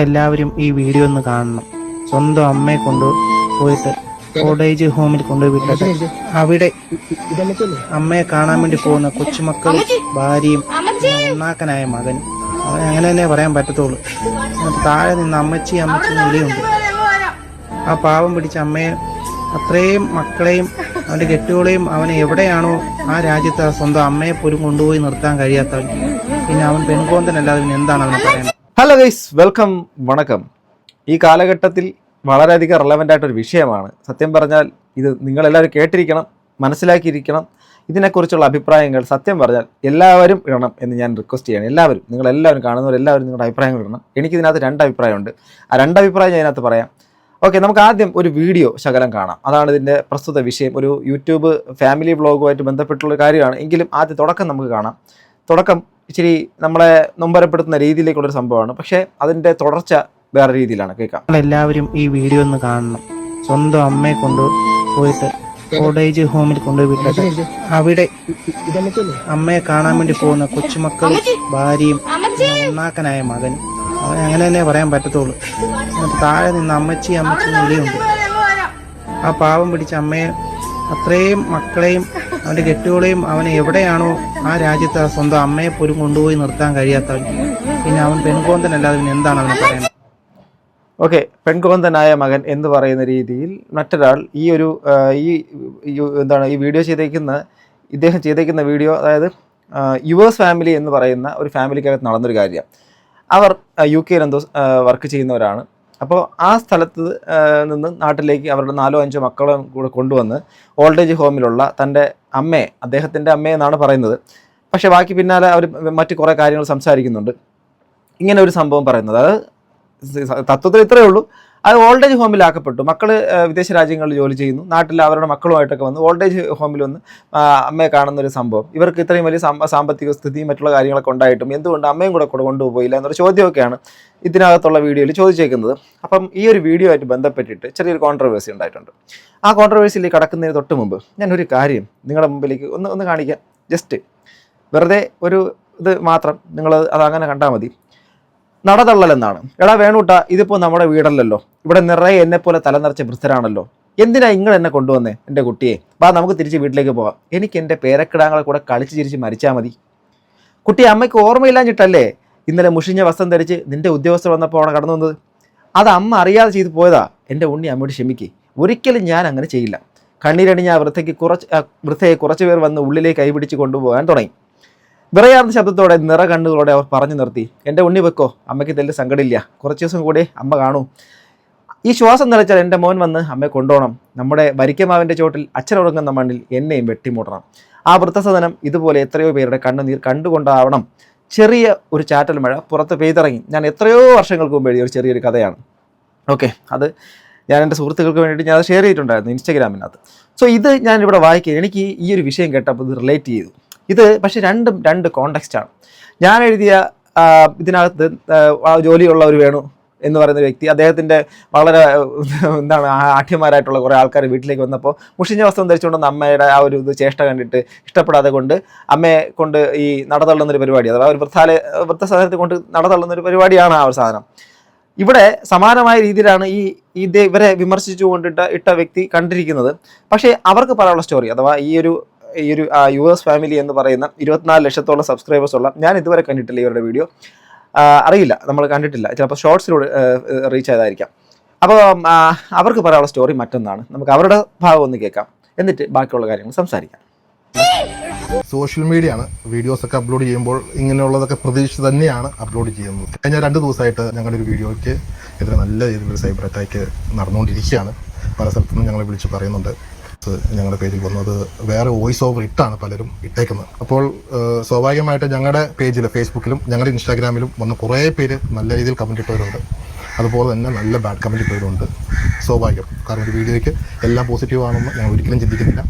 എല്ലാവരും ഈ വീഡിയോ ഒന്ന് കാണണം. സ്വന്തം അമ്മയെ കൊണ്ടുപോയിട്ട് ഓൾഡ് ഏജ് ഹോമിൽ കൊണ്ടുപോയി വിട്ടിട്ട് അവിടെ അമ്മയെ കാണാൻ വേണ്ടി പോകുന്ന കൊച്ചുമക്കളും ഭാര്യയും ഒന്നാക്കനായ മകൻ, അങ്ങനെ തന്നെ പറയാൻ പറ്റത്തുള്ളൂ. താഴെ നിന്ന് അമ്മച്ചി അമ്മച്ചി വിളിയുണ്ട്. ആ പാവം പിടിച്ച അമ്മയെ, അത്രയും മക്കളെയും അവന്റെ കെട്ടുകളെയും അവനെ എവിടെയാണോ ആ രാജ്യത്ത് സ്വന്തം അമ്മയെ പോലും കൊണ്ടുപോയി നിർത്താൻ കഴിയാത്തവൻ, പിന്നെ അവൻ പെൺകോന്തനല്ലാതെ പിന്നെ എന്താണ് അവനെ പറയുന്നത്? ഹലോ ഗൈസ്, വെൽക്കം, വണക്കം. ഈ കാലഘട്ടത്തിൽ വളരെയധികം റെലവൻ്റ് ആയിട്ടൊരു വിഷയമാണ്. സത്യം പറഞ്ഞാൽ ഇത് നിങ്ങളെല്ലാവരും കേട്ടിരിക്കണം, മനസ്സിലാക്കിയിരിക്കണം. ഇതിനെക്കുറിച്ചുള്ള അഭിപ്രായങ്ങൾ സത്യം പറഞ്ഞാൽ എല്ലാവരും ഇടണം എന്ന് ഞാൻ റിക്വസ്റ്റ് ചെയ്യണം. എല്ലാവരും, നിങ്ങളെല്ലാവരും കാണുന്നവരെല്ലാവരും നിങ്ങളുടെ അഭിപ്രായങ്ങൾ ഇടണം. എനിക്കിതിനകത്ത് രണ്ട് അഭിപ്രായമുണ്ട്. ആ രണ്ട് അഭിപ്രായം ഞാൻ ഇതിനകത്ത് പറയാം. ഓക്കെ, നമുക്ക് ആദ്യം ഒരു വീഡിയോ ശകലം കാണാം. അതാണ് ഇതിൻ്റെ പ്രസ്തുത വിഷയം. ഒരു യൂട്യൂബ് ഫാമിലി വ്ളോഗുമായിട്ട് ബന്ധപ്പെട്ടുള്ള കാര്യമാണ്. എങ്കിലും ആദ്യം തുടക്കം നമുക്ക് കാണാം. തുടക്കം ഇച്ചിരി നമ്മളെ നൊമ്പരപ്പെടുത്തുന്ന രീതിയിലേക്കുള്ളൊരു സംഭവമാണ്. പക്ഷേ അതിൻ്റെ തുടർച്ച വേറെ രീതിയിലാണ്. കേൾക്കാം. എല്ലാവരും ഈ വീഡിയോ ഒന്ന് കാണണം. സ്വന്തം അമ്മയെ കൊണ്ടുപോയിട്ട് ഓൾഡ് ഏജ് ഹോമിൽ കൊണ്ടുപോയി വിട്ടിട്ട് അവിടെ അമ്മയെ കാണാൻ വേണ്ടി പോകുന്ന കൊച്ചുമക്കളും ഭാര്യയും ഒന്നാക്കനായ മകൻ, അങ്ങനെ തന്നെ പറയാൻ പറ്റത്തുള്ളൂ. താഴെ നിന്ന് അമ്മച്ചി അമ്മച്ചി വിളിയുണ്ട്. ആ പാവം പിടിച്ച അമ്മയെ, അത്രയും മക്കളെയും അവന്റെ കെട്ടുകളെയും അവനെ എവിടെയാണോ ആ രാജ്യത്ത് സ്വന്തം അമ്മയെ പോലും കൊണ്ടുപോയി നിർത്താൻ കഴിയാത്തവൻ, പിന്നെ അവൻ പെൺകോന്തനല്ലാതെ പിന്നെ എന്താണ് അവനെ പറയുന്നത്? ഓക്കെ, പെൺകോന്തനായ മകൻ എന്ന് പറയുന്ന രീതിയിൽ മറ്റൊരാൾ ഈ ഒരു ഈ വീഡിയോ ഇദ്ദേഹം ചെയ്തേക്കുന്ന വീഡിയോ, അതായത് യുവേഴ്സ് ഫാമിലി എന്ന് പറയുന്ന ഒരു ഫാമിലിക്കകത്ത് നടന്നൊരു കാര്യം. അവർ UK എന്തോ വർക്ക് ചെയ്യുന്നവരാണ്. അപ്പോൾ ആ സ്ഥലത്ത് നിന്ന് നാട്ടിലേക്ക് അവരുടെ 4-5 മക്കളെ കൂടെ കൊണ്ടുവന്ന് ഓൾഡ് ഏജ് ഹോമിലുള്ള തൻ്റെ അമ്മയെ, അദ്ദേഹത്തിൻ്റെ അമ്മയെന്നാണ് പറയുന്നത്, പക്ഷേ ബാക്കി പിന്നാലെ അവർ മറ്റു കുറേ കാര്യങ്ങൾ സംസാരിക്കുന്നുണ്ട്. ഇങ്ങനെ ഒരു സംഭവം പറയുന്നത്, അത് തത്വത്തിൽ ഇത്രയേ ഉള്ളൂ. അത് ഓൾഡ് ഏജ് ഹോമിലാക്കപ്പെട്ടു. മക്കൾ വിദേശ രാജ്യങ്ങളിൽ ജോലി ചെയ്യുന്നു. നാട്ടിൽ അവരുടെ മക്കളുമായിട്ടൊക്കെ വന്ന് ഓൾഡ് ഏജ് ഹോമിൽ വന്ന് അമ്മയെ കാണുന്നൊരു സംഭവം. ഇവർക്ക് ഇത്രയും വലിയ സാമ്പത്തിക സ്ഥിതിയും മറ്റുള്ള കാര്യങ്ങളൊക്കെ ഉണ്ടായിട്ടും എന്തുകൊണ്ട് അമ്മയും കൂടെ കൊണ്ടുപോയില്ല എന്നൊരു ചോദ്യമൊക്കെയാണ് ഇതിനകത്തുള്ള വീഡിയോയിൽ ചോദിച്ചേക്കുന്നത്. അപ്പം ഈ ഒരു വീഡിയോ ആയിട്ട് ബന്ധപ്പെട്ടിട്ട് ചെറിയൊരു കോൺട്രവേഴ്സി ഉണ്ടായിട്ടുണ്ട്. ആ കോൺട്രവേഴ്സിയിലേക്ക് കടക്കുന്നതിന് തൊട്ട് മുമ്പ് ഞാനൊരു കാര്യം നിങ്ങളുടെ മുമ്പിലേക്ക് ഒന്ന് കാണിക്കാം. ജസ്റ്റ് വെറുതെ ഒരു ഇത് മാത്രം, നിങ്ങൾ അതങ്ങനെ കണ്ടാൽ മതി. നടതള്ളൽ എന്നാണ്. എടാ വേണൂട്ട, ഇതിപ്പോൾ നമ്മുടെ വീടല്ലല്ലോ, ഇവിടെ നിറയെ എന്നെപ്പോലെ തലനിറച്ച വൃദ്ധരാണല്ലോ, എന്തിനാ ഇങ്ങൾ എന്നെ കൊണ്ടുവന്നേ എൻ്റെ കുട്ടിയെ? വാ നമുക്ക് തിരിച്ച് വീട്ടിലേക്ക് പോകാം. എനിക്ക് എൻ്റെ പേരക്കിടാങ്ങളെ കൂടെ കളിച്ച് ചിരിച്ച് മരിച്ചാൽ മതി. കുട്ടി, അമ്മയ്ക്ക് ഓർമ്മയില്ലാഞ്ഞിട്ടല്ലേ ഇന്നലെ മുഷിഞ്ഞ വസ്ത്രം ധരിച്ച് നിൻ്റെ ഉദ്യോഗസ്ഥർ വന്നപ്പോൾ അവിടെ കടന്നു വന്നത്? അത് അമ്മ അറിയാതെ ചെയ്തു പോയതാ. എൻ്റെ ഉണ്ണി അമ്മയോട് ക്ഷമിക്കേ. ഒരിക്കലും ഞാൻ അങ്ങനെ ചെയ്യില്ല. കണ്ണീരണിഞ്ഞ ആ വൃദ്ധയെ കുറച്ച് പേർ വന്ന് ഉള്ളിലേക്ക് കൈപിടിച്ച് കൊണ്ടുപോകാൻ തുടങ്ങി. വിറയാർന്ന ശബ്ദത്തോടെ നിറ കണ്ണുകളോടെ അവർ പറഞ്ഞു നിർത്തി, എൻ്റെ ഉണ്ണി വെക്കോ, അമ്മയ്ക്ക് തെല്ല് സങ്കടമില്ല, കുറച്ച് ദിവസം കൂടി അമ്മ കാണൂ. ഈ ശ്വാസം നിലച്ചാൽ എൻ്റെ മോൻ വന്ന് അമ്മയെ കൊണ്ടുപോകണം. നമ്മുടെ വരിക്കമാവിൻ്റെ ചോട്ടിൽ അച്ഛനുറങ്ങുന്ന മണ്ണിൽ എന്നെയും വെട്ടിമൂടണം. ആ വൃദ്ധസദനം ഇതുപോലെ എത്രയോ പേരുടെ കണ്ണുനീർ കണ്ടുകൊണ്ടാവണം. ചെറിയ ഒരു ചാറ്റൽ മഴ പുറത്ത് പെയ്തിറങ്ങി. ഞാൻ എത്രയോ വർഷങ്ങൾക്ക് മുമ്പ് എഴുതിയ ഒരു ചെറിയൊരു കഥയാണ്. ഓക്കെ, അത് ഞാൻ എൻ്റെ സുഹൃത്തുക്കൾക്ക് വേണ്ടിയിട്ട് ഞാൻ അത് ഷെയർ ചെയ്തിട്ടുണ്ടായിരുന്നു ഇൻസ്റ്റാഗ്രാമിനകത്ത്. സോ ഇത് ഞാനിവിടെ വായിക്കുക, എനിക്ക് ഈ ഒരു വിഷയം കേട്ടപ്പോൾ ഇത് റിലേറ്റ് ചെയ്തു. ഇത് പക്ഷേ രണ്ട് കോണ്ടെക്സ്റ്റാണ്. ഞാൻ എഴുതിയ ഇതിനകത്ത് ജോലിയുള്ള ഒരു വേണു എന്ന് പറയുന്ന വ്യക്തി, അദ്ദേഹത്തിൻ്റെ വളരെ ആഠ്യന്മാരായിട്ടുള്ള കുറേ ആൾക്കാർ വീട്ടിലേക്ക് വന്നപ്പോൾ മുഷിഞ്ഞ വസ്ത്രം ധരിച്ചുകൊണ്ടുവന്ന അമ്മയുടെ ആ ഒരു ചേഷ്ട കണ്ടിട്ട് ഇഷ്ടപ്പെടാതെ കൊണ്ട് അമ്മയെ കൊണ്ട് ഈ നടതള്ളുന്നൊരു പരിപാടി, അഥവാ ഒരു വൃദ്ധസാധനത്തെ കൊണ്ട് നടതള്ളുന്നൊരു പരിപാടിയാണ് ആ ഒരു സാധനം. ഇവിടെ സമാനമായ രീതിയിലാണ് ഇവരെ വിമർശിച്ചുകൊണ്ടിട്ട് ഇട്ട വ്യക്തി കണ്ടിരിക്കുന്നത്. പക്ഷേ അവർക്ക് പറയാനുള്ള സ്റ്റോറി, അഥവാ ഈ ഒരു യുവേഴ്സ് ഫാമിലി എന്ന് പറയുന്ന 24 ലക്ഷത്തോളം സബ്സ്ക്രൈബേഴ്സ് ഉള്ള, ഞാൻ ഇതുവരെ കണ്ടിട്ടില്ല ഇവരുടെ വീഡിയോ, അറിയില്ല, നമ്മൾ കണ്ടിട്ടില്ല, ചിലപ്പോൾ ഷോർട്സിലൂടെ റീച്ച് ആയതായിരിക്കാം. അപ്പോൾ അവർക്ക് പറയാനുള്ള സ്റ്റോറി മറ്റൊന്നാണ്. നമുക്ക് അവരുടെ ഭാഗം ഒന്ന് കേൾക്കാം, എന്നിട്ട് ബാക്കിയുള്ള കാര്യങ്ങൾ സംസാരിക്കാം. സോഷ്യൽ മീഡിയ ആണ്, വീഡിയോസൊക്കെ അപ്ലോഡ് ചെയ്യുമ്പോൾ ഇങ്ങനെയുള്ളതൊക്കെ പ്രതീക്ഷിച്ച് തന്നെയാണ് അപ്ലോഡ് ചെയ്യുന്നത്. കഴിഞ്ഞ 2 ദിവസമായിട്ട് ഞങ്ങളുടെ ഒരു വീഡിയോയ്ക്ക് എതിരെ നല്ല രീതിയിലൊരു സൈബർ അറ്റാക്ക് നടന്നുകൊണ്ടിരിക്കുകയാണ്. പല സ്ഥലത്തുനിന്നും ഞങ്ങളെ വിളിച്ച് പറയുന്നുണ്ട്. ഞങ്ങളുടെ പേജിൽ വന്നത് വേറെ വോയിസ് ഓവർ ഇട്ടാണ് പലരും ഇട്ടേക്കുന്നത്. അപ്പോൾ സ്വാഭാവികമായിട്ട് ഞങ്ങളുടെ പേജിൽ, ഫേസ്ബുക്കിലും ഞങ്ങളുടെ ഇൻസ്റ്റാഗ്രാമിലും വന്ന് കുറേ പേര് നല്ല രീതിയിൽ കമൻറ്റ് ഇട്ടവരുണ്ട്. അതുപോലെ തന്നെ നല്ല ബാഡ് കമൻറ്റ് ഇട്ടവരുണ്ട്. സ്വാഭാവികം, കാരണം ഒരു വീഡിയോയ്ക്ക് എല്ലാം പോസിറ്റീവ് ആണെന്ന് ഞങ്ങൾ ഒരിക്കലും ചിന്തിക്കുന്നില്ല.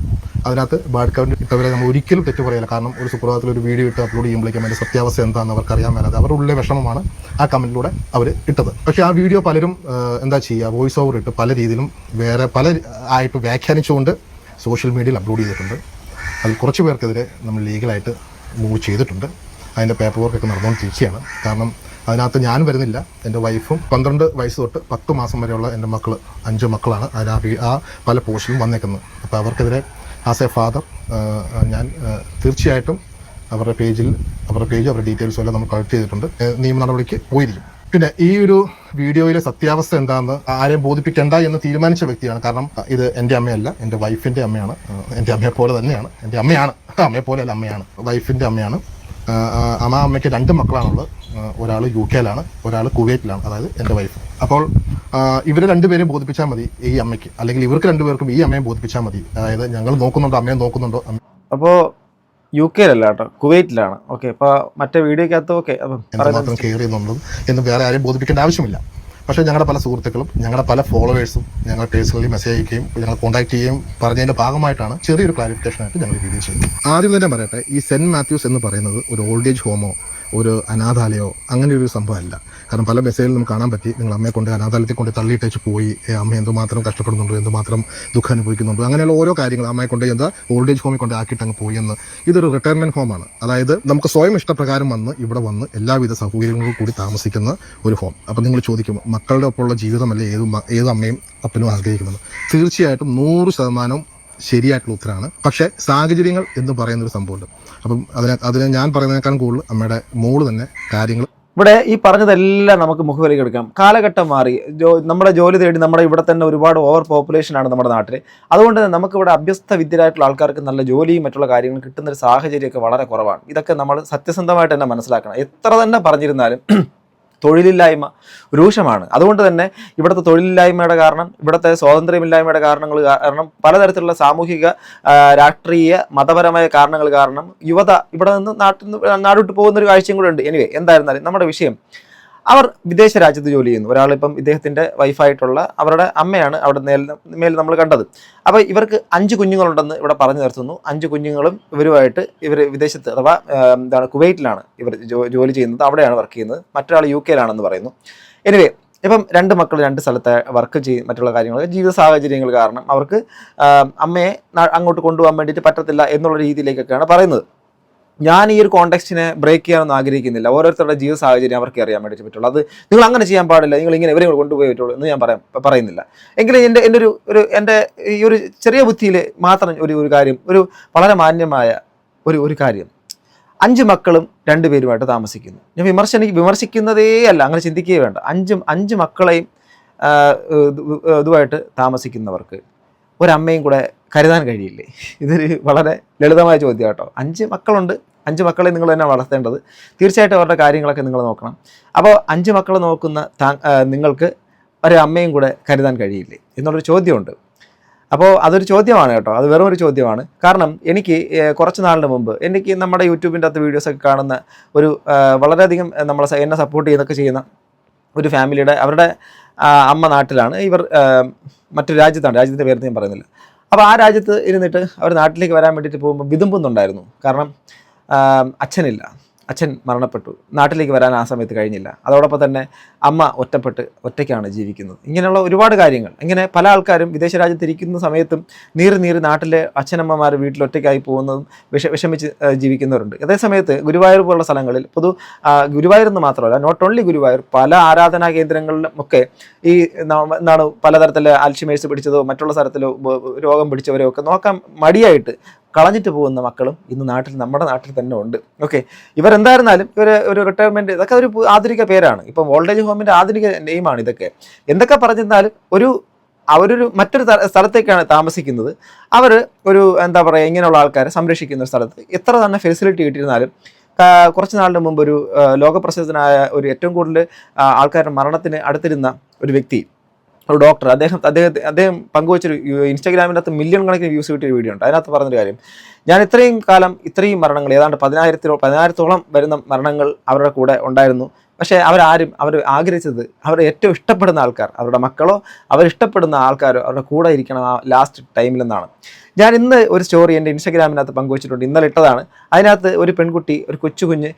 അതിനകത്ത് ബാഡ് കമൻറ്റ് ഇട്ടവരെ നമ്മൾ ഒരിക്കലും തെറ്റ് പറയില്ല. കാരണം ഒരു സുപ്രഭാതത്തിൽ ഒരു വീഡിയോ ഇട്ട് അപ്ലോഡ് ചെയ്യുമ്പോഴേക്കും അതിൻ്റെ സത്യാവസ്ഥ എന്താണെന്ന് അവർക്ക് അറിയാൻ മേലാതെ അവരുടെ ഉള്ളിലെ വിഷമമാണ് ആ കമൻറ്റിലൂടെ അവർ ഇട്ടത്. പക്ഷേ ആ വീഡിയോ പലരും എന്താ ചെയ്യുക, വോയിസ് ഓവർ ഇട്ട് പല രീതിയിലും വേറെ പല ആയിട്ട് വ്യാഖ്യാനിച്ചുകൊണ്ട് സോഷ്യൽ മീഡിയയിൽ അപ്ലോഡ് ചെയ്തിട്ടുണ്ട്. അതിൽ കുറച്ച് പേർക്കെതിരെ നമ്മൾ ലീഗലായിട്ട് മൂവ് ചെയ്തിട്ടുണ്ട്. അതിൻ്റെ പേപ്പർ വർക്കൊക്കെ നടന്നുകൊണ്ടിരിക്കുകയാണ്. കാരണം അതിനകത്ത് ഞാൻ വരുന്നില്ല, എൻ്റെ വൈഫും 12 വയസ്സ് തൊട്ട് 10 മാസം വരെയുള്ള എൻ്റെ മക്കൾ 5 മക്കളാണ് ആ പല പോസ്റ്റിലും വന്നേക്കുന്നത്. അപ്പോൾ അവർക്കെതിരെ ആസ് എ ഫാദർ ഞാൻ തീർച്ചയായിട്ടും അവരുടെ പേജ് അവരുടെ ഡീറ്റെയിൽസും എല്ലാം നമ്മൾ കളക്ട് ചെയ്തിട്ടുണ്ട്. നിയമ നടപടിക്ക് പോയിരിക്കും. പിന്നെ ഈ ഒരു വീഡിയോയിലെ സത്യാവസ്ഥ എന്താണെന്ന് ആരെയും ബോധിപ്പിക്കേണ്ട എന്ന് തീരുമാനിച്ച വ്യക്തിയാണ്. കാരണം ഇത് എൻ്റെ അമ്മയല്ല, എൻ്റെ വൈഫിൻ്റെ അമ്മയാണ്. എൻ്റെ അമ്മയെ പോലെ തന്നെയാണ്, എൻ്റെ അമ്മയാണ്, അമ്മയെ പോലെ അല്ല അമ്മയാണ്, വൈഫിൻ്റെ അമ്മയാണ്. അമ്മയ്ക്ക് 2 മക്കളാണുള്ളത്. ഒരാൾ UK-ലാണ്, ഒരാൾ കുവൈറ്റിലാണ്, അതായത് എൻ്റെ വൈഫ്. അപ്പോൾ ഇവരെ 2 പേരെയും ബോധിപ്പിച്ചാൽ മതി ഈ അമ്മയ്ക്ക്, അല്ലെങ്കിൽ ഇവർക്ക് 2 പേർക്കും ഈ അമ്മയെ ബോധിപ്പിച്ചാൽ മതി. അതായത് ഞങ്ങൾ നോക്കുന്നുണ്ടോ, അമ്മയെ നോക്കുന്നുണ്ടോ. അപ്പോൾ UK-ലല്ല കേട്ടോ, കുവൈറ്റിലാണ്. ഓക്കെ, അപ്പോൾ മറ്റേ വീഡിയോക്കകത്ത് ഓക്കെ മാത്രം കെയർ ചെയ്യുന്നുണ്ടോ എന്ന് വേറെ ആരെയും ബോധിപ്പിക്കേണ്ട ആവശ്യമില്ല. പക്ഷേ ഞങ്ങളുടെ പല സുഹൃത്തുക്കളും ഞങ്ങളുടെ പല ഫോളോവേഴ്സും ഞങ്ങൾ പേഴ്സണലി മെസ്സേജ് അയക്കുകയും ഞങ്ങൾ കോൺടാക്ട് ചെയ്യുകയും പറഞ്ഞതിൻ്റെ ഭാഗമായിട്ടാണ് ചെറിയൊരു ക്ലാരിഫിക്കേഷനായിട്ട് ഞങ്ങൾ വീഡിയോ ചെയ്യുന്നത്. ആദ്യം തന്നെ പറയട്ടെ, ഈ സെൻറ്റ് മാത്യൂസ് എന്ന് പറയുന്നത് ഒരു ഓൾഡ് ഏജ് ഹോമോ ഒരു അനാഥാലയോ അങ്ങനെ ഒരു സംഭവമല്ല. കാരണം പല മെസ്സേജിൽ നമുക്ക് കാണാൻ പറ്റി, നിങ്ങൾ അമ്മയെ കൊണ്ട് അനാഥാലയത്തിൽ കൊണ്ട് തള്ളിയിട്ടേച്ച് പോയി, അമ്മ എന്തുമാത്രം കഷ്ടപ്പെടുന്നുണ്ടോ, എന്തുമാത്രം ദുഃഖം അനുഭവിക്കുന്നുണ്ടോ, അങ്ങനെയുള്ള ഓരോ കാര്യങ്ങൾ അമ്മയെ കൊണ്ട് ഓൾഡ് ഏജ് ഹോമിൽ കൊണ്ട് ആക്കിയിട്ട് അങ്ങ് പോയി എന്ന്. ഇതൊരു റിട്ടയർമെൻറ്റ് ഹോമാണ്. അതായത് നമുക്ക് സ്വയം ഇഷ്ടപ്രകാരം ഇവിടെ വന്ന് എല്ലാവിധ സൗകര്യങ്ങളും കൂടി താമസിക്കുന്ന ഒരു ഹോം. അപ്പം നിങ്ങൾ ചോദിക്കും, മക്കളുടെ ഒപ്പമുള്ള ജീവിതമല്ലേ ഏത് അമ്മയും അപ്പനും ആഗ്രഹിക്കുന്നത്? തീർച്ചയായിട്ടും 100% ശരിയായിട്ടുള്ള ഉത്തരമാണ്. പക്ഷേ സാഹചര്യങ്ങൾ എന്ന് പറയുന്നൊരു സംഭവമുണ്ട്. അപ്പം അതിനെ ഞാൻ പറയുന്നതിനേക്കാൾ കൂടുതൽ അമ്മയുടെ മോള് തന്നെ കാര്യങ്ങൾ ഇവിടെ ഈ പറഞ്ഞതെല്ലാം നമുക്ക് മുഖവിലേക്ക് എടുക്കാം. കാലഘട്ടം മാറി, നമ്മുടെ ജോലി തേടി നമ്മുടെ ഇവിടെ തന്നെ ഒരുപാട് ഓവർ പോപ്പുലേഷനാണ് നമ്മുടെ നാട്ടിൽ. അതുകൊണ്ട് തന്നെ നമുക്കിവിടെ അഭ്യസ്ത വിദ്യരായിട്ടുള്ള ആൾക്കാർക്ക് നല്ല ജോലിയും മറ്റുള്ള കാര്യങ്ങളും കിട്ടുന്ന ഒരു സാഹചര്യമൊക്കെ വളരെ കുറവാണ്. ഇതൊക്കെ നമ്മൾ സത്യസന്ധമായിട്ട് തന്നെ മനസ്സിലാക്കണം. എത്ര തന്നെ പറഞ്ഞിരുന്നാലും തൊഴിലില്ലായ്മ രൂക്ഷമാണ്. അതുകൊണ്ട് തന്നെ ഇവിടുത്തെ തൊഴിലില്ലായ്മയുടെ കാരണം, ഇവിടുത്തെ സ്വാതന്ത്ര്യമില്ലായ്മയുടെ കാരണങ്ങൾ കാരണം, പലതരത്തിലുള്ള സാമൂഹിക, രാഷ്ട്രീയ, മതപരമായ കാരണങ്ങൾ കാരണം യുവത ഇവിടെ നിന്ന് നാടോട്ട് പോകുന്നൊരു കാഴ്ചയും കൂടെ ഉണ്ട്. എനിവേ, എന്തായിരുന്നാലും നമ്മുടെ വിഷയം, അവർ വിദേശ രാജ്യത്ത് ജോലി ചെയ്യുന്നു. ഒരാളിപ്പം ഇദ്ദേഹത്തിൻ്റെ വൈഫായിട്ടുള്ള അവരുടെ അമ്മയാണ് അവിടെ മേൽ നമ്മൾ കണ്ടത്. അപ്പോൾ ഇവർക്ക് 5 കുഞ്ഞുങ്ങളുണ്ടെന്ന് ഇവിടെ പറഞ്ഞു നിർത്തുന്നു. 5 കുഞ്ഞുങ്ങളും ഇവർ വിദേശത്ത്, അഥവാ കുവൈറ്റിലാണ് ഇവർ ജോലി ചെയ്യുന്നത്, അവിടെയാണ് വർക്ക് ചെയ്യുന്നത്. മറ്റൊരാൾ UK-ലാണെന്ന് പറയുന്നു. എനിവേ, ഇപ്പം 2 മക്കൾ 2 സ്ഥലത്ത് വർക്ക് ചെയ്യും, മറ്റുള്ള കാര്യങ്ങൾ, ജീവിത സാഹചര്യങ്ങൾ കാരണം അവർക്ക് അമ്മയെ അങ്ങോട്ട് കൊണ്ടുപോകാൻ വേണ്ടിയിട്ട് പറ്റത്തില്ല എന്നുള്ള രീതിയിലേക്കൊക്കെയാണ് പറയുന്നത്. ഞാൻ ഈ ഒരു കോണ്ടെക്സ്റ്റിനെ ബ്രേക്ക് ചെയ്യാനൊന്നും ആഗ്രഹിക്കുന്നില്ല. ഓരോരുത്തരുടെ ജീവിത സാഹചര്യം അവർക്ക് അറിയാൻ വേണ്ടിയിട്ട് പറ്റുള്ളൂ. അത് നിങ്ങൾ അങ്ങനെ ചെയ്യാൻ പാടില്ല, നിങ്ങൾ ഇങ്ങനെ ഇവരെ കൊണ്ടുപോയി പറ്റുള്ളൂ എന്ന് ഞാൻ പറയുന്നില്ല. എങ്കിലും എൻ്റെ ഈ ഒരു ചെറിയ ബുദ്ധിയിൽ മാത്രം ഒരു കാര്യം, ഒരു വളരെ മാന്യമായ ഒരു കാര്യം, 5 മക്കളും 2 പേരുമായിട്ട് താമസിക്കുന്നു. ഞാൻ വിമർശിക്കുന്നതേ അല്ല, അങ്ങനെ ചിന്തിക്കുകയേ വേണ്ട. 5 മക്കളെയും ഇതുമായിട്ട് താമസിക്കുന്നവർക്ക് ഒരമ്മയും കൂടെ കരുതാൻ കഴിയില്ലേ? ഇതൊരു വളരെ ലളിതമായ ചോദ്യം കേട്ടോ. 5 മക്കളുണ്ട്, 5 മക്കളെ നിങ്ങൾ തന്നെ വളർത്തേണ്ടത്. തീർച്ചയായിട്ടും അവരുടെ കാര്യങ്ങളൊക്കെ നിങ്ങൾ നോക്കണം. അപ്പോൾ 5 മക്കളെ നോക്കുന്ന നിങ്ങൾക്ക് ഒരു അമ്മയും കൂടെ കരുതാൻ കഴിയില്ലേ എന്നുള്ളൊരു ചോദ്യമുണ്ട്. അപ്പോൾ അതൊരു ചോദ്യമാണ് കേട്ടോ, അത് വെറും ഒരു ചോദ്യമാണ്. കാരണം എനിക്ക് കുറച്ച് നാളിന് മുമ്പ് നമ്മുടെ യൂട്യൂബിൻ്റെ അകത്ത് വീഡിയോസൊക്കെ കാണുന്ന ഒരു വളരെയധികം എന്നെ സപ്പോർട്ട് ചെയ്യുന്ന ഒരു ഫാമിലിയുടെ, അവരുടെ അമ്മ നാട്ടിലാണ്, ഇവർ മറ്റൊരു രാജ്യത്തിൻ്റെ പേര് ഞാൻ പറയുന്നില്ല. അപ്പോൾ ആ രാജ്യത്ത് ഇരുന്നിട്ട് അവർ നാട്ടിലേക്ക് വരാൻ വേണ്ടിയിട്ട് പോകുമ്പോൾ വിതുമ്പുന്നുണ്ടായിരുന്നു. കാരണം അച്ഛൻ മരണപ്പെട്ടു, നാട്ടിലേക്ക് വരാൻ ആ സമയത്ത് കഴിഞ്ഞില്ല. അതോടൊപ്പം തന്നെ അമ്മ ഒറ്റയ്ക്കാണ് ജീവിക്കുന്നത്. ഇങ്ങനെയുള്ള ഒരുപാട് കാര്യങ്ങൾ, ഇങ്ങനെ പല ആൾക്കാരും വിദേശ രാജ്യത്തിരിക്കുന്ന സമയത്തും നീറി നാട്ടിലെ അച്ഛനമ്മമാർ വീട്ടിൽ ഒറ്റയ്ക്കായി പോകുന്നതും വിഷമിച്ച് ജീവിക്കുന്നവരുണ്ട്. അതേ സമയത്ത് ഗുരുവായൂർ പോലുള്ള സ്ഥലങ്ങളിൽ, ഗുരുവായൂർ എന്ന് മാത്രമല്ല, നോട്ട് ഓൺലി ഗുരുവായൂർ, പല ആരാധനാ കേന്ദ്രങ്ങളിലും ഒക്കെ ഈ പലതരത്തിലെ അൽഷിമേഴ്സ് പിടിച്ചതോ മറ്റുള്ള സ്ഥലത്തിലോ രോഗം പിടിച്ചവരോ ഒക്കെ നോക്കാൻ മടിയായിട്ട് കളഞ്ഞിട്ട് പോകുന്ന മക്കളും ഇന്ന് നമ്മുടെ നാട്ടിൽ തന്നെ ഉണ്ട്. ഓക്കെ, ഇവരെന്തായിരുന്നാലും ഒരു റിട്ടയർമെൻറ്റ്, ഇതൊക്കെ ഒരു ആധുനിക പേരാണ്. ഇപ്പം ഓൾഡ് ഏജ് ഹോമിൻ്റെ ആധുനിക നെയിമാണ് ഇതൊക്കെ. എന്തൊക്കെ പറഞ്ഞിരുന്നാലും അവരൊരു മറ്റൊരു സ്ഥലത്തേക്കാണ് താമസിക്കുന്നത്. അവർ ഇങ്ങനെയുള്ള ആൾക്കാരെ സംരക്ഷിക്കുന്ന ഒരു സ്ഥലത്ത് എത്ര തന്നെ ഫെസിലിറ്റി കിട്ടിയിരുന്നാലും, കുറച്ച് നാളിന് മുമ്പ് ഒരു ലോകപ്രസിദ്ധനായ ഒരു ഏറ്റവും കൂടുതൽ ആൾക്കാരുടെ മരണത്തിന് അടുത്തിരുന്ന ഒരു വ്യക്തി, ഒരു ഡോക്ടർ, അദ്ദേഹം പങ്കുവച്ചൊരു ഇൻസ്റ്റാഗ്രാമിൻ്റെ അകത്ത് മില്യൺ കണക്കിന് വ്യൂസ് കിട്ടിയൊരു വീഡിയോ ഉണ്ട്. അതിനകത്ത് പറഞ്ഞൊരു കാര്യം, ഞാൻ ഇത്രയും കാലം ഇത്രയും മരണങ്ങൾ, ഏതാണ്ട് 10,000-ഓളം വരുന്ന മരണങ്ങൾ അവരുടെ കൂടെ ഉണ്ടായിരുന്നു. പക്ഷേ അവർ ആഗ്രഹിച്ചത്, അവരെ ഏറ്റവും ഇഷ്ടപ്പെടുന്ന ആൾക്കാർ, അവരുടെ മക്കളോ അവരിഷ്ടപ്പെടുന്ന ആൾക്കാരോ അവരുടെ കൂടെ ഇരിക്കണം ആ ലാസ്റ്റ് ടൈമിലെന്നാണ്. ഞാൻ ഇന്ന് ഒരു സ്റ്റോറി എൻ്റെ ഇൻസ്റ്റാഗ്രാമിനകത്ത് പങ്കുവച്ചിട്ടുണ്ട്, ഇന്നലെ ഇട്ടതാണ്. അതിനകത്ത് ഒരു പെൺകുട്ടി, ഒരു കൊച്ചുകുഞ്ഞ്,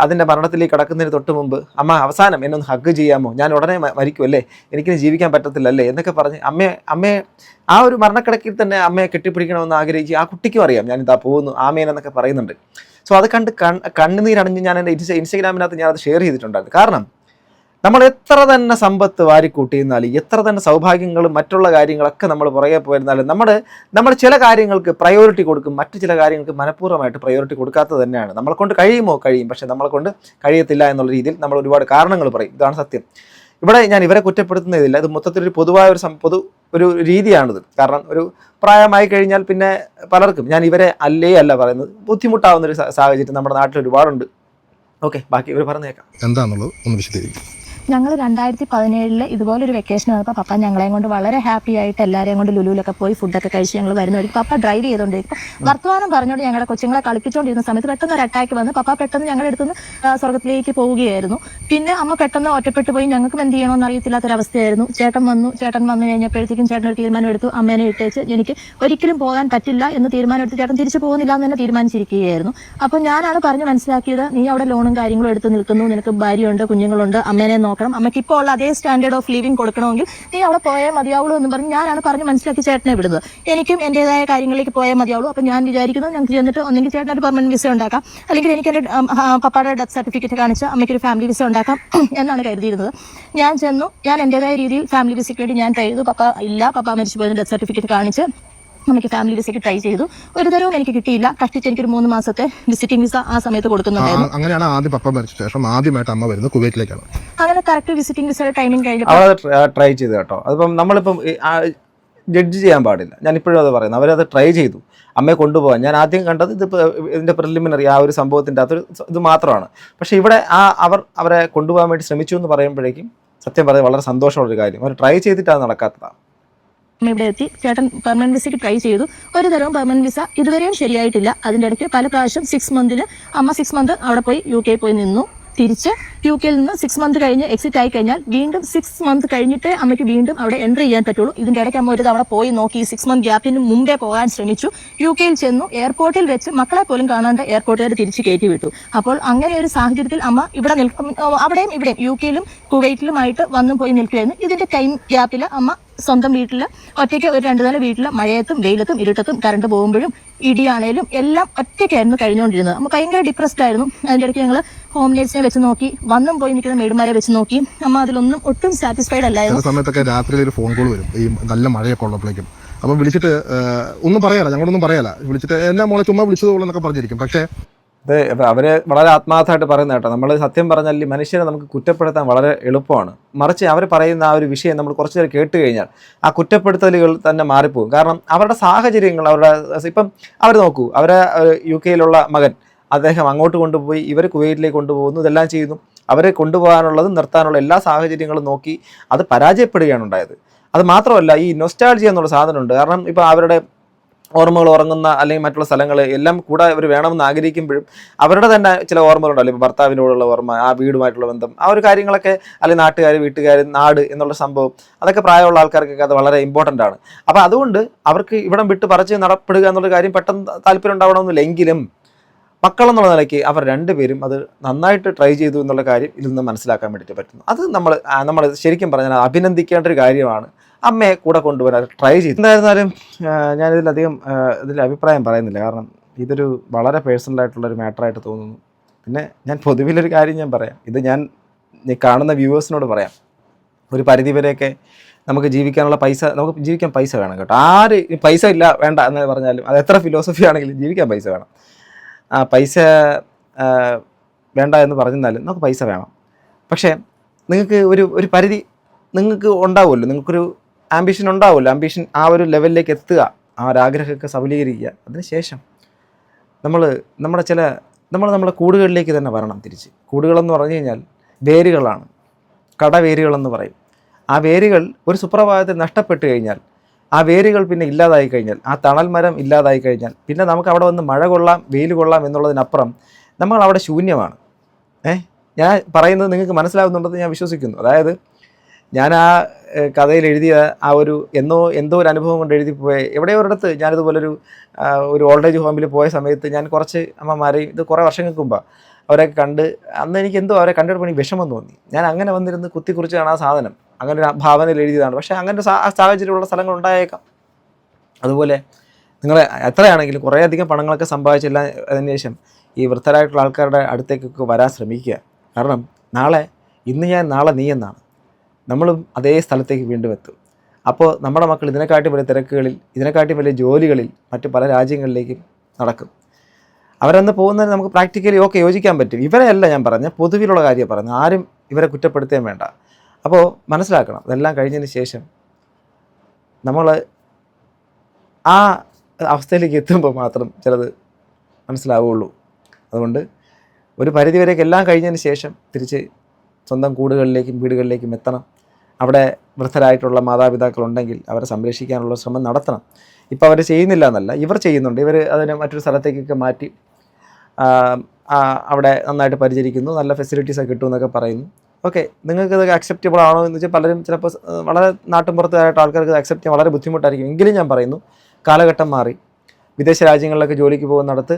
അതിൻ്റെ മരണത്തിലേക്ക് കടക്കുന്നതിന് തൊട്ട് മുമ്പ്, അമ്മ അവസാനം എന്നെ ഒന്ന് ഹഗ് ചെയ്യാമോ, ഞാൻ ഉടനെ മരിക്കുമല്ലേ, എനിക്കിനി ജീവിക്കാൻ പറ്റത്തില്ലല്ലേ എന്നൊക്കെ പറഞ്ഞ് അമ്മയെ ആ ഒരു മരണക്കിടക്കിൽ തന്നെ അമ്മയെ കെട്ടിപ്പിടിക്കണമെന്ന് ആഗ്രഹിച്ച് ആ കുട്ടിക്കും അറിയാം ഞാനിതാ പോകുന്നു ആമേനെന്നൊക്കെ പറയുന്നുണ്ട്. സോ അത് കണ്ട് കണ്ണുനീരണിഞ്ഞ് ഞാൻ എൻ്റെ ഇൻസ്റ്റഗ്രാമിനകത്ത് ഞാനത് ഷെയർ ചെയ്തിട്ടുണ്ടായിരുന്നു. കാരണം നമ്മൾ എത്ര തന്നെ സമ്പത്ത് വാരിക്കൂട്ടിയിരുന്നാലും എത്ര തന്നെ സൗഭാഗ്യങ്ങളും മറ്റുള്ള കാര്യങ്ങളൊക്കെ നമ്മൾ പുറകെ പോയിരുന്നാലും നമ്മൾ ചില കാര്യങ്ങൾക്ക് പ്രയോറിറ്റി കൊടുക്കും, മറ്റു ചില കാര്യങ്ങൾക്ക് മനഃപൂർവ്വമായിട്ട് പ്രയോറിറ്റി കൊടുക്കാത്തത് തന്നെയാണ്. നമ്മളെ കൊണ്ട് കഴിയുമോ കഴിയും, പക്ഷെ നമ്മളെ കൊണ്ട് കഴിയത്തില്ല എന്നുള്ള രീതിയിൽ നമ്മൾ ഒരുപാട് കാരണങ്ങൾ പറയും. ഇതാണ് സത്യം. ഇവിടെ ഞാൻ ഇവരെ കുറ്റപ്പെടുത്തുന്നതില്ല, ഇത് മൊത്തത്തിലൊരു പൊതുവായ ഒരു രീതിയാണിത്. കാരണം ഒരു പ്രായമായി കഴിഞ്ഞാൽ പിന്നെ പലർക്കും, ഞാൻ ഇവരെ അല്ല പറയുന്നത്, ബുദ്ധിമുട്ടാവുന്നൊരു സാഹചര്യം നമ്മുടെ നാട്ടിൽ ഒരുപാടുണ്ട്. ഓക്കെ, ബാക്കി ഇവർ പറഞ്ഞേക്കാം എന്താണെന്നുള്ളത് ഒന്ന് വിശദീകരിക്കും. ഞങ്ങൾ 2017 ഇതുപോലൊരു വെക്കേഷൻ വന്നപ്പോൾ പപ്പ ഞങ്ങളെയും കൊണ്ട് വളരെ ഹാപ്പി ആയിട്ട് എല്ലാവരെയും കൊണ്ട് ലുലുവിലൊക്കെ പോയി ഫുഡൊക്കെ കഴിച്ച് ഞങ്ങൾ വരുന്നവർക്ക് പപ്പ ഡ്രൈവ് ചെയ്തുകൊണ്ടിരിക്കും. വർത്തമാനം പറഞ്ഞുകൊണ്ട് ഞങ്ങളുടെ കൊച്ചുങ്ങളെ കളിപ്പിച്ചുകൊണ്ടിരുന്ന സമയത്ത് പെട്ടെന്ന് ഒരു അറ്റാക്ക് വന്ന് പപ്പ പെട്ടെന്ന് ഞങ്ങളുടെ അടുത്തുനിന്ന് സ്വർഗത്തിലേക്ക് പോവുകയായിരുന്നു. പിന്നെ അമ്മ പെട്ടെന്ന് ഒറ്റപ്പെട്ടു പോയി. ഞങ്ങൾക്കും എന്ത് ചെയ്യണമെന്ന് അറിയത്തില്ലാത്തൊരവസ്ഥയായിരുന്നു. ചേട്ടൻ വന്നു കഴിഞ്ഞപ്പോഴത്തേക്കും ചേട്ടൻ ഒരു തീരുമാനം എടുത്തു, അമ്മേനെ ഇട്ടേച്ച് എനിക്ക് ഒരിക്കലും പോകാൻ പറ്റില്ല എന്ന് തീരുമാനം എടുത്ത് ചേട്ടൻ തിരിച്ചു പോകുന്നില്ല എന്ന് തന്നെ തീരുമാനിച്ചിരിക്കുകയായിരുന്നു. അപ്പോൾ ഞാനാണ് പറഞ്ഞ് മനസ്സിലാക്കിയത്, നീ അവിടെ ലോണും കാര്യങ്ങളും എടുത്ത് നിൽക്കുന്നു, നിനക്ക് ഭാര്യയുണ്ട്, കുഞ്ഞുങ്ങളുണ്ട്, അമ്മേനെ നോക്കണം, അമ്മയ്ക്ക് ഇപ്പോൾ ഉള്ള അതേ സ്റ്റാൻഡേർഡ് ഓഫ് ലിവിങ് കൊടുക്കണമെങ്കിൽ നീ അവിടെ പോയേ മതിയാവുള്ളൂ എന്ന് പറഞ്ഞ് ഞാനാണ് പറഞ്ഞ് മനസ്സിലാക്കി ചേട്ടനെ വിടുന്നത്. എനിക്കും എൻ്റെതായ കാര്യങ്ങളിലേക്ക് പോയേ മതിയാവുള്ളൂ. അപ്പോൾ ഞാൻ വിചാരിക്കുന്നത് ഞങ്ങൾക്ക് ചെന്നിട്ട് ഒന്നെങ്കിൽ ചേട്ടനൊരു പെർമനന്റ് വിസ ഉണ്ടാക്കാം, അല്ലെങ്കിൽ എനിക്ക് എൻ്റെ പപ്പയുടെ ഡെത്ത് സർട്ടിഫിക്കറ്റ് കാണിച്ച് അമ്മയ്ക്കൊരു ഫാമിലി വിസ ഉണ്ടാക്കാം എന്നാണ് കരുതിയിരുന്നത്. ഞാൻ ചെന്നു, ഞാൻ എൻ്റെതായ രീതിയിൽ ഫാമിലി വിസയ്ക്ക് വേണ്ടി ഞാൻ ട്രൈ ചെയ്തു. പപ്പ മരിച്ചു പോയതിന് ഡെത്ത് സർട്ടിഫിക്കറ്റ് കാണിച്ച് നമുക്ക് ഫാമിലി വിസയ്ക്ക് ട്രൈ ചെയ്തു. ഒരു തരവും എനിക്ക് കിട്ടിയില്ല. കഷ്ടിച്ച് എനിക്കൊരു 3 മാസത്തെ വിസിറ്റിംഗ് വിസ ആ സമയത്ത് കൊടുക്കുന്നുണ്ടായിരുന്നു. അങ്ങനെയാണ് ആദ്യം പപ്പ മരിച്ച ശേഷം ആദ്യമായിട്ട് അമ്മ വരുന്നത് കുവൈറ്റിലേക്കാണ്. അങ്ങനെ കറക്റ്റ് വിസിറ്റിംഗ് വിസയുടെ ടൈമിംഗ് കഴിഞ്ഞു ട്രൈ ചെയ്തു കേട്ടോ. അതിപ്പം നമ്മളിപ്പം ജഡ്ജ് ചെയ്യാൻ പാടില്ല. ഞാൻ ഇപ്പോഴും അത് പറയുന്നത്, അവരത് ട്രൈ ചെയ്തു അമ്മയെ കൊണ്ടുപോകാൻ. ഞാൻ ആദ്യം കണ്ടത് ഇതിൻ്റെ പ്രിലിമിനറി ആ ഒരു സംഭവത്തിൻ്റെ അകത്തൊരു ഇത് മാത്രമാണ്. പക്ഷേ ഇവിടെ അവരെ കൊണ്ടുപോകാൻ വേണ്ടി ശ്രമിച്ചു എന്ന് പറയുമ്പോഴേക്കും സത്യം പറയാൻ വളരെ സന്തോഷമുള്ളൊരു കാര്യം. അവർ ട്രൈ ചെയ്തിട്ട് അത് നടക്കാത്തതാണ്. ഇവിടെ എത്തി ചേട്ടൻ പെർമനന്റ് വിസയ്ക്ക് ട്രൈ ചെയ്തു. ഒരു തരവും പെർമനന്റ് വിസ ഇതുവരെയും ശരിയായിട്ടില്ല. അതിൻ്റെ ഇടയ്ക്ക് പല പ്രാവശ്യം 6 മന്തിന് അമ്മ 6 മന്ത് അവിടെ പോയി UK പോയി നിന്നു. തിരിച്ച് UK നിന്ന് 6 മന്ത് കഴിഞ്ഞ് എക്സിറ്റ് ആയി കഴിഞ്ഞാൽ വീണ്ടും 6 മന്ത് കഴിഞ്ഞിട്ടേ അമ്മയ്ക്ക് വീണ്ടും അവിടെ എൻട്രി ചെയ്യാൻ പറ്റുള്ളൂ. ഇതിൻ്റെ ഇടയ്ക്ക് അമ്മ ഒരു തവണ പോയി നോക്കി, 6 മന്ത് ഗ്യാപ്പിന് മുമ്പേ പോകാൻ ശ്രമിച്ചു. UK ചെന്നു, എയർപോർട്ടിൽ വെച്ച് മക്കളെ പോലും കാണാണ്ട് എയർപോർട്ടുകാർ തിരിച്ച് കയറ്റി വിട്ടു. അപ്പോൾ അങ്ങനെ ഒരു സാഹചര്യത്തിൽ അമ്മ ഇവിടെ അവിടെയും ഇവിടെയും UK യിലും കുവൈറ്റിലുമായിട്ട് വന്നും പോയി നിൽക്കുകയായിരുന്നു. ഇതിന്റെ ടൈം ഗ്യാപ്പിൽ അമ്മ സ്വന്തം വീട്ടിൽ ഒറ്റയ്ക്ക് ഒരു 2 നില വീട്ടിൽ മഴയത്തും വെയിലത്തും ഇരുട്ടത്തും കറണ്ട് പോകുമ്പോഴും ഇടിയാണേലും എല്ലാം ഒറ്റയ്ക്കായിരുന്നു കഴിഞ്ഞുകൊണ്ടിരുന്നത്. അമ്മ ഭയങ്കര ഡിപ്രസ്ഡ് ആയിരുന്നു. അതിൻ്റെ ഇടയ്ക്ക് ഞങ്ങൾ ഹോം നേഴ്സിനെ വെച്ച് നോക്കി, വന്നും പോയി നിൽക്കുന്ന മേഡുമാരെ വെച്ച് നോക്കി. അമ്മ അതിലൊന്നും ഒട്ടും സാറ്റിസ്ഫൈഡ് അല്ലായിരുന്നു. സമയത്തൊക്കെ രാത്രി ഒരു ഫോൺ കോൾ വരും, ഈ നല്ല മഴയൊക്കെ ഉള്ളപ്പോഴേക്കും. അപ്പം വിളിച്ചിട്ട് ഒന്നും പറയാല, ഞങ്ങളൊന്നും പറയാല, വിളിച്ചിട്ട് എന്നാ മോളെ ചുമ്മാ വിളിച്ചതോളെന്നൊക്കെ പറഞ്ഞിരിക്കും. പക്ഷേ അവര് വളരെ ആത്മാർത്ഥമായിട്ട് പറയുന്ന കേട്ടോ. നമ്മൾ സത്യം പറഞ്ഞാൽ മനുഷ്യരെ നമുക്ക് കുറ്റപ്പെടുത്താൻ വളരെ എളുപ്പമാണ്. മറിച്ച് അവർ പറയുന്ന ആ ഒരു വിഷയം നമ്മൾ കുറച്ചു നേരം കേട്ട് കഴിഞ്ഞാൽ ആ കുറ്റപ്പെടുത്തലുകൾ തന്നെ മാറിപ്പോകും. കാരണം അവരുടെ സാഹചര്യങ്ങൾ, ഇപ്പം അവർ നോക്കൂ, UK യിലുള്ള മകൻ അദ്ദേഹം അങ്ങോട്ട് കൊണ്ടുപോയി, ഇവർ കുവൈറ്റിലേക്ക് കൊണ്ടുപോകുന്നു, ഇതെല്ലാം ചെയ്യുന്നു. അവരെ കൊണ്ടുപോകാനുള്ളതും നിർത്താനുള്ള എല്ലാ സാഹചര്യങ്ങളും നോക്കി അത് പരാജയപ്പെടുകയാണ് ഉണ്ടായത്. അത് മാത്രമല്ല, ഈ നൊസ്റ്റാൾജിയ എന്നുള്ള സാധനമുണ്ട്. കാരണം ഇപ്പോൾ അവരുടെ ഓർമ്മകൾ ഉറങ്ങുന്ന അല്ലെങ്കിൽ മറ്റുള്ള സ്ഥലങ്ങൾ എല്ലാം കൂടെ അവർ വേണമെന്ന് ആഗ്രഹിക്കുമ്പോഴും അവരുടെ തന്നെ ചില ഓർമ്മകളുണ്ടല്ലോ. ഇപ്പോൾ ഭർത്താവിനോടുള്ള ഓർമ്മ, ആ വീടുമായിട്ടുള്ള ബന്ധം, ആ ഒരു കാര്യങ്ങളൊക്കെ, അല്ലെങ്കിൽ നാട്ടുകാർ, വീട്ടുകാർ, നാട് എന്നുള്ള സംഭവം, അതൊക്കെ പ്രായമുള്ള ആൾക്കാർക്കൊക്കെ അത് വളരെ ഇമ്പോർട്ടൻ്റ് ആണ്. അപ്പോൾ അതുകൊണ്ട് അവർക്ക് ഇവിടം വിട്ട് പറിച്ച് നടപ്പെടുക എന്നുള്ള കാര്യം പെട്ടെന്ന് താല്പര്യം ഉണ്ടാവണമെന്നില്ല. എങ്കിലും മക്കളെന്നുള്ള നിലയ്ക്ക് അവർ രണ്ടുപേരും അത് നന്നായിട്ട് ട്രൈ ചെയ്തു എന്നുള്ള കാര്യം ഇതിൽ നിന്ന് മനസ്സിലാക്കാൻ വേണ്ടിയിട്ട് പറ്റുന്നു. അത് നമ്മൾ ശരിക്കും പറഞ്ഞാൽ അഭിനന്ദിക്കേണ്ട ഒരു കാര്യമാണ്. അമ്മയെ കൂടെ കൊണ്ടുവരാൻ ട്രൈ ചെയ്തു. എന്തായിരുന്നാലും ഞാനിതിലധികം അഭിപ്രായം പറയുന്നില്ല. കാരണം ഇതൊരു വളരെ പേഴ്സണലായിട്ടുള്ളൊരു മാറ്ററായിട്ട് തോന്നുന്നു. പിന്നെ ഞാൻ പൊതുവിലൊരു കാര്യം ഞാൻ പറയാം, ഇത് ഞാൻ കാണുന്ന വ്യൂവേഴ്സിനോട് പറയാം. ഒരു പരിധിവരെയൊക്കെ നമുക്ക് ജീവിക്കാനുള്ള നമുക്ക് ജീവിക്കാൻ പൈസ വേണം കേട്ടോ. ആര് പൈസ ഇല്ല വേണ്ട എന്ന് പറഞ്ഞാലും, അത് എത്ര ഫിലോസഫി ആണെങ്കിലും ജീവിക്കാൻ പൈസ വേണം. പൈസ വേണ്ട എന്ന് പറഞ്ഞാലും നമുക്ക് പൈസ വേണം. പക്ഷേ നിങ്ങൾക്ക് ഒരു പരിധി നിങ്ങൾക്ക് ഉണ്ടാവുമല്ലോ, നിങ്ങൾക്കൊരു ആംബിഷൻ ഉണ്ടാവുമല്ലോ. ആംബിഷൻ ആ ഒരു ലെവലിലേക്ക് എത്തുക, ആ ഒരു ആഗ്രഹമൊക്കെ സബലീകരിക്കുക. അതിനുശേഷം നമ്മുടെ കൂടുകളിലേക്ക് തന്നെ വരണം. തിരിച്ച് കൂടുകളെന്ന് പറഞ്ഞു കഴിഞ്ഞാൽ വേരുകളാണ്, കടവേരുകളെന്ന് പറയും. ആ വേരുകൾ ഒരു സുപ്രഭാതത്തിൽ നഷ്ടപ്പെട്ട് കഴിഞ്ഞാൽ, ആ വേരുകൾ പിന്നെ ഇല്ലാതായി കഴിഞ്ഞാൽ, ആ തണൽ മരം ഇല്ലാതായി കഴിഞ്ഞാൽ, പിന്നെ നമുക്ക് അവിടെ വന്ന് മഴ കൊള്ളാം, വെയിൽ കൊള്ളാം എന്നുള്ളതിനപ്പുറം നമ്മൾ അവിടെ ശൂന്യമാണ്. ഞാൻ പറയുന്നത് നിങ്ങൾക്ക് മനസ്സിലാവുന്നുണ്ടെന്ന് ഞാൻ വിശ്വസിക്കുന്നു. അതായത് ഞാൻ ആ കഥയിൽ എഴുതിയ ആ എന്തോ ഒരു അനുഭവം കൊണ്ട് എഴുതി പോയ എവിടെയോ ഒരിടത്ത് ഞാനിതുപോലൊരു ഓൾഡേജ് ഹോമിൽ പോയ സമയത്ത് ഞാൻ കുറച്ച് അമ്മമാരെയും, ഇത് കുറേ വർഷങ്ങൾക്ക് മുമ്പാണ്, അവരൊക്കെ കണ്ട് അന്ന് എനിക്ക് അവരെ കണ്ടിട്ട് എനിക്ക് വിഷമം തോന്നി. ഞാൻ അങ്ങനെ വന്നിരുന്ന് കുറിച്ചാണ് ആ സാധനം, അങ്ങനെ ഒരു ഭാവനയിൽ എഴുതിയതാണ്. പക്ഷേ അങ്ങനെ സാഹചര്യമുള്ള സ്ഥലങ്ങൾ ഉണ്ടായേക്കാം. അതുപോലെ നിങ്ങൾ എത്രയാണെങ്കിലും കുറേയധികം പണങ്ങളൊക്കെ സമ്പാദിച്ചില്ല അതിന് ശേഷം ഈ വൃദ്ധരായിട്ടുള്ള ആൾക്കാരുടെ അടുത്തേക്കൊക്കെ വരാൻ ശ്രമിക്കുക. കാരണം ഇന്ന് ഞാൻ നാളെ നീ എന്നാണ്. നമ്മളും അതേ സ്ഥലത്തേക്ക് വീണ്ടും എത്തും. അപ്പോൾ നമ്മുടെ മക്കൾ ഇതിനെക്കാട്ടി വലിയ തിരക്കുകളിൽ, ഇതിനെക്കാട്ടി വലിയ ജോലികളിൽ മറ്റ് പല രാജ്യങ്ങളിലേക്കും നടക്കും. അവരന്ന് പോകുന്നതിന് നമുക്ക് പ്രാക്ടിക്കലി യോജിക്കാൻ പറ്റും. ഇവരെയല്ല ഞാൻ പറഞ്ഞ പൊതുവിലുള്ള കാര്യം പറഞ്ഞു. ആരും ഇവരെ കുറ്റപ്പെടുത്തുകയും വേണ്ട. അപ്പോൾ മനസ്സിലാക്കണം, ഇതെല്ലാം കഴിഞ്ഞതിന് ശേഷം നമ്മൾ ആ അവസ്ഥയിലേക്ക് എത്തുമ്പോൾ മാത്രം ചിലത് മനസ്സിലാവുകയുള്ളൂ. അതുകൊണ്ട് ഒരു പരിധിവരെയൊക്കെ എല്ലാം കഴിഞ്ഞതിന് ശേഷം തിരിച്ച് സ്വന്തം കൂടുകളിലേക്കും വീടുകളിലേക്കും എത്തണം. അവിടെ വൃദ്ധരായിട്ടുള്ള മാതാപിതാക്കളുണ്ടെങ്കിൽ അവരെ സംരക്ഷിക്കാനുള്ള ശ്രമം നടത്തണം. ഇപ്പോൾ അവർ ചെയ്യുന്നില്ല എന്നല്ല, ഇവർ ചെയ്യുന്നുണ്ട്. ഇവർ അതിനെ മറ്റൊരു സ്ഥലത്തേക്കൊക്കെ മാറ്റി അവിടെ നന്നായിട്ട് പരിചരിക്കുന്നു, നല്ല ഫെസിലിറ്റീസൊക്കെ കിട്ടുമെന്നൊക്കെ പറയുന്നു. ഓക്കെ, നിങ്ങൾക്ക് ഇതൊക്കെ അക്സെപ്റ്റബിൾ ആണോ എന്ന് വെച്ചാൽ പലരും ചിലപ്പോൾ വളരെ നാട്ടിൻപുറത്തായിട്ട് ആൾക്കാർക്ക് അക്സെപ്റ്റ് ചെയ്യാൻ വളരെ ബുദ്ധിമുട്ടായിരിക്കും. എങ്കിലും ഞാൻ പറയുന്നു, കാലഘട്ടം മാറി. വിദേശ രാജ്യങ്ങളിലൊക്കെ ജോലിക്ക് പോകുന്നിടത്ത്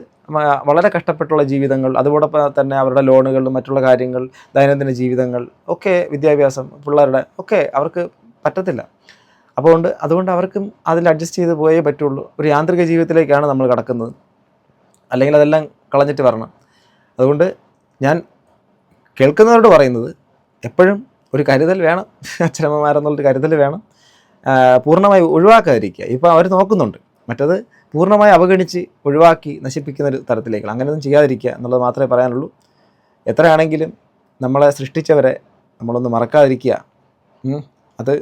വളരെ കഷ്ടപ്പെട്ടുള്ള ജീവിതങ്ങൾ, അതോടൊപ്പം തന്നെ അവരുടെ ലോണുകൾ, മറ്റുള്ള കാര്യങ്ങൾ, ദൈനംദിന ജീവിതങ്ങൾ ഒക്കെ, വിദ്യാഭ്യാസം, പിള്ളേരുടെ ഒക്കെ അവർക്ക് പറ്റത്തില്ല. അതുകൊണ്ട് അവർക്കും അതിൽ അഡ്ജസ്റ്റ് ചെയ്ത് പോയേ പറ്റുള്ളൂ. ഒരു യാന്ത്രിക ജീവിതത്തിലേക്കാണ് നമ്മൾ കടക്കുന്നത്. അല്ലെങ്കിൽ അതെല്ലാം കളഞ്ഞിട്ട് വരണം. അതുകൊണ്ട് ഞാൻ കേൾക്കുന്നവരോട് പറയുന്നത്, എപ്പോഴും ഒരു കരുതൽ വേണം. അച്ഛനമ്മമാരെന്നുള്ളൊരു കരുതൽ വേണം. പൂർണ്ണമായി ഒഴിവാക്കാതിരിക്കുക. ഇപ്പോൾ അവർ നോക്കുന്നുണ്ട്. മറ്റത് പൂർണ്ണമായി അവഗണിച്ച് ഒഴിവാക്കി നശിപ്പിക്കുന്ന ഒരു തരത്തിലേക്കാണ്. അങ്ങനെയൊന്നും ചെയ്യാതിരിക്കുക എന്നുള്ളത് മാത്രമേ പറയാനുള്ളൂ. എത്രയാണെങ്കിലും നമ്മളെ സൃഷ്ടിച്ചവരെ നമ്മളൊന്ന് മറക്കാതിരിക്കുക. അത്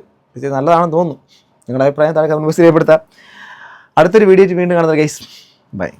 നല്ലതാണെന്ന് തോന്നുന്നു. നിങ്ങളുടെ അഭിപ്രായം താഴെ കമന്റ് ബോക്സിൽ രേഖപ്പെടുത്താം. അടുത്തൊരു വീഡിയോ വീണ്ടും കാണുന്നത് ഗൈസ്. ബൈ.